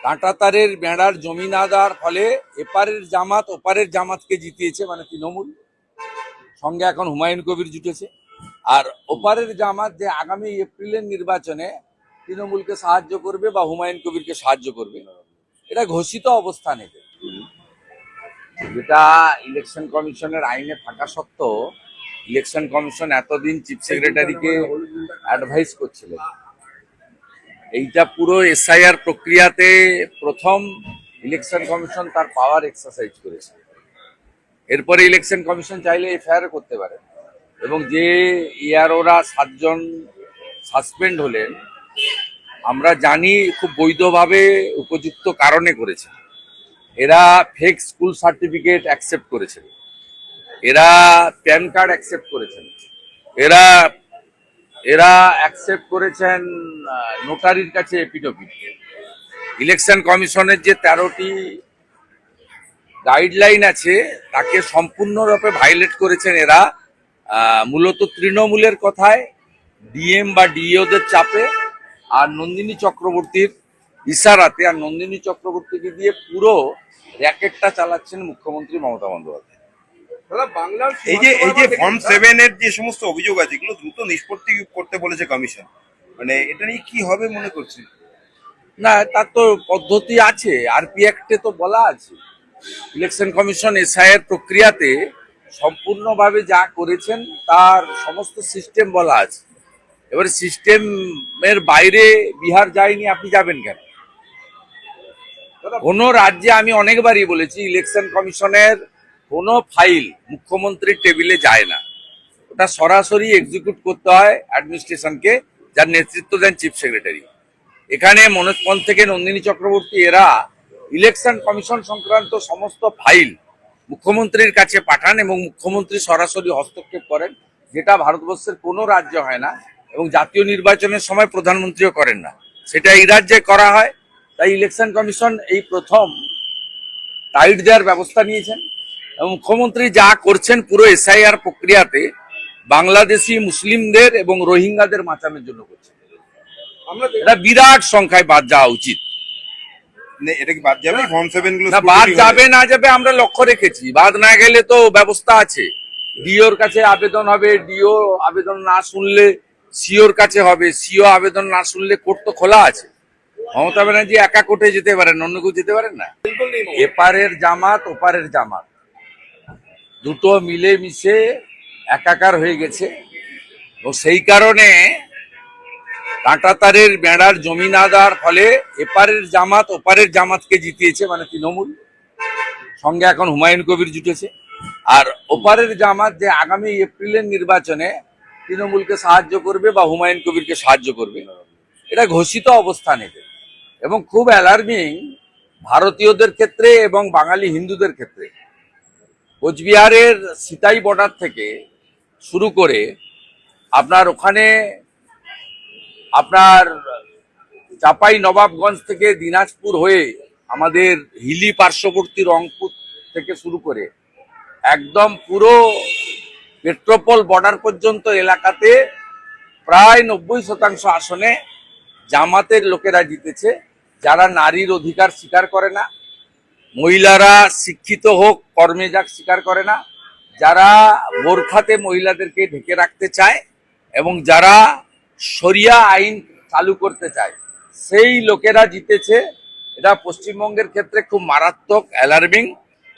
কাঁটাতারের বেড়ার জমি না দেওয়ার ফলে এপারের জামাত ওপারের জামাতকে জিতিয়েছে, মানে তৃণমূল। সঙ্গে এখন হুমায়ুন কবির জুটেছে। আর ওপারের জামাত যে আগামী এপ্রিলের নির্বাচনে তৃণমূলকে সাহায্য করবে বা হুমায়ুন কবিরকে সাহায্য করবে, এটা ঘোষিত অবস্থান। এতে যেটা ইলেকশন কমিশনের আইনে থাকা সত্ত্বেও ইলেকশন কমিশন এতদিন চিফ সেক্রেটারিকে অ্যাডভাইস করছিলেন। এইটা পুরো এসআইআর প্রক্রিয়াতে প্রথম ইলেকশন কমিশন তার পাওয়ার এক্সারসাইজ করেছে। এরপরে ইলেকশন কমিশন চাইলে এফআইআর করতে পারে, এবং যে ইয়ারোরা 7 জন সাসপেন্ড হলেন আমরা জানি খুব বৈধভাবে উপযুক্ত কারণে করেছে। এরা ফেক স্কুল সার্টিফিকেট অ্যাকসেপ্ট করেছেন, এরা প্যান কার্ড অ্যাকসেপ্ট করেছেন, এরা অ্যাকসেপ্ট করেছেন নোটারির কাছে এপিডভিট। ইলেকশন কমিশনের যে 13টি গাইডলাইন আছে তাকে সম্পূর্ণরূপে ভায়োলেট করেছেন এরা। মূলত তৃণমূলের কথায়, ডিএম বা ডিইওদের চাপে, আর নন্দিনী চক্রবর্তীর ইশারাতে, আর নন্দিনী চক্রবর্তীকে দিয়ে পুরো র্যাকেটটা চালাচ্ছেন মুখ্যমন্ত্রী মমতা বন্দ্যোপাধ্যায়। এই যে ফর্ম 7 এর যে সমস্ত অভিযোগ আছে এগুলো দ্রুত নিষ্পত্তি করতে বলেছে কমিশন, মানে এটা নিয়ে কি হবে মনে করছে? না, তার তো পদ্ধতি আছে, আরপি অ্যাক্টে তো বলা আছে। ইলেকশন কমিশন এসআইআর প্রক্রিয়াতে সম্পূর্ণভাবে যা করেছেন তার সমস্ত সিস্টেম বলা আছে। এবারে সিস্টেমের বাইরে বিহার যায়নি, আপনি যাবেন কেন? কোন রাজ্যে, আমি অনেকবারই বলেছি, ইলেকশন কমিশনের কোনো ফাইল মুখ্যমন্ত্রীর টেবিলে যায় না, ওটা সরাসরি এক্সিকিউট করতে হয় অ্যাডমিনিস্ট্রেশনকে, যার নেতৃত্ব দেন চিফ সেক্রেটারি। এখানে মনোজ পন্থ থেকে নন্দিনী চক্রবর্তী এরা ইলেকশন কমিশন সংক্রান্ত সমস্ত ফাইল মুখ্যমন্ত্রীর কাছে পাঠান এবং মুখ্যমন্ত্রী সরাসরি হস্তক্ষেপ করেন, যেটা ভারতবর্ষের কোনো রাজ্য হয় না, এবং জাতীয় নির্বাচনের সময় প্রধানমন্ত্রীও করেন না, সেটা এই রাজ্যে করা হয়। তাই ইলেকশন কমিশন এই প্রথম টাইট দেওয়ার ব্যবস্থা নিয়েছেন, এবং মুখ্যমন্ত্রী যা করছেন পুরো এসআইআর প্রক্রিয়াতে বাংলাদেশি মুসলিমদের এবং রোহিঙ্গাদের বাঁচানোর জন্য করছেন। এটা বিরাট সংখ্যায় বাদ যাওয়া উচিত। এটা কি বাদ যাবে? ফর্ম 7 গুলো বাদ যাবে না যাবে আমরা লক্ষ্য রেখেছি, বাদ না গেলে তো ব্যবস্থা আছে। ডিওর কাছে আবেদন হবে, ডিও আবেদন না শুনলে সিওর কাছে হবে, সিও আবেদন না শুনলে কোর্ট তো খোলা আছে। মমতা ব্যানার্জি একা কোর্টে যেতে পারেন, অন্য কেউ যেতে পারেন না। এপারের জামাত ওপারের জামাত দুটো মিলে মিশে একাকার হয়ে গেছে, ও সেই কারণে কাঁটাতারের বেড়ার জমি না দেওয়ার ফলে এপারের জামাত ওপারের জামাতকে জিতিয়েছে, মানে তৃণমূল। সঙ্গে এখন হুমায়ুন কবির জুটেছে। আর ওপারের জামাত যে আগামী এপ্রিলের নির্বাচনে তৃণমূলকে সাহায্য করবে বা হুমায়ুন কবিরকে সাহায্য করবে, এটা ঘোষিত অবস্থান। এতে এবং খুব অ্যালার্মিং ভারতীয়দের ক্ষেত্রে এবং বাঙালি হিন্দুদের ক্ষেত্রে। কোচবিহারের সিতাই বর্ডার থেকে শুরু করে আপনার ওখানে আপনার চাপাই নবাবগঞ্জ থেকে দিনাজপুর হয়ে আমাদের হিলি পার্শ্ববর্তী রংপুর থেকে শুরু করে একদম পুরো পেট্রোপল বর্ডার পর্যন্ত এলাকাতে প্রায় 90% আসনে জামাতের লোকেরা জিতেছে, যারা নারীর অধিকার স্বীকার করে না, মহিলারা শিক্ষিত হোক কর্মে যাক স্বীকার করে না, যারা বোরখাতে মহিলাদেরকে ঢেকে রাখতে চায় এবং যারা শরিয়া আইন চালু করতে চায়, সেই লোকেরা জিতেছে। এটা পশ্চিমবঙ্গের ক্ষেত্রে খুব মারাত্মক, অ্যালার্মিং।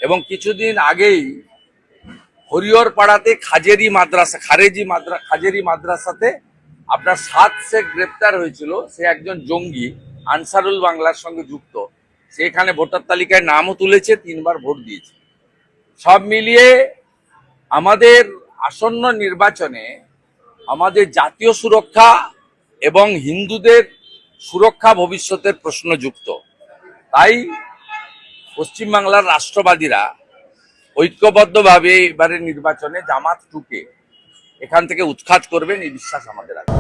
এবং কিছুদিন আগেই হরিহর পাড়াতে খাজেরি মাদ্রাসাতে আপনার 7 শেখ গ্রেপ্তার হয়েছিল। সে একজন জঙ্গি, আনসারুল বাংলার সঙ্গে যুক্ত। সে এখানে ভোটার তালিকায় নামও তুলেছে, 3 বার ভোট দিয়েছে। সব মিলিয়ে আমাদের আসন্ন নির্বাচনে আমাদের জাতীয় সুরক্ষা এবং হিন্দুদের সুরক্ষা ভবিষ্যতের প্রশ্ন যুক্ত। তাই পশ্চিমবাংলার রাষ্ট্রবাদীরা ঐক্যবদ্ধভাবে এবারের নির্বাচনে জামাত টুকে এখান থেকে উৎখাত করবেন, এই বিশ্বাস আমাদের আছে।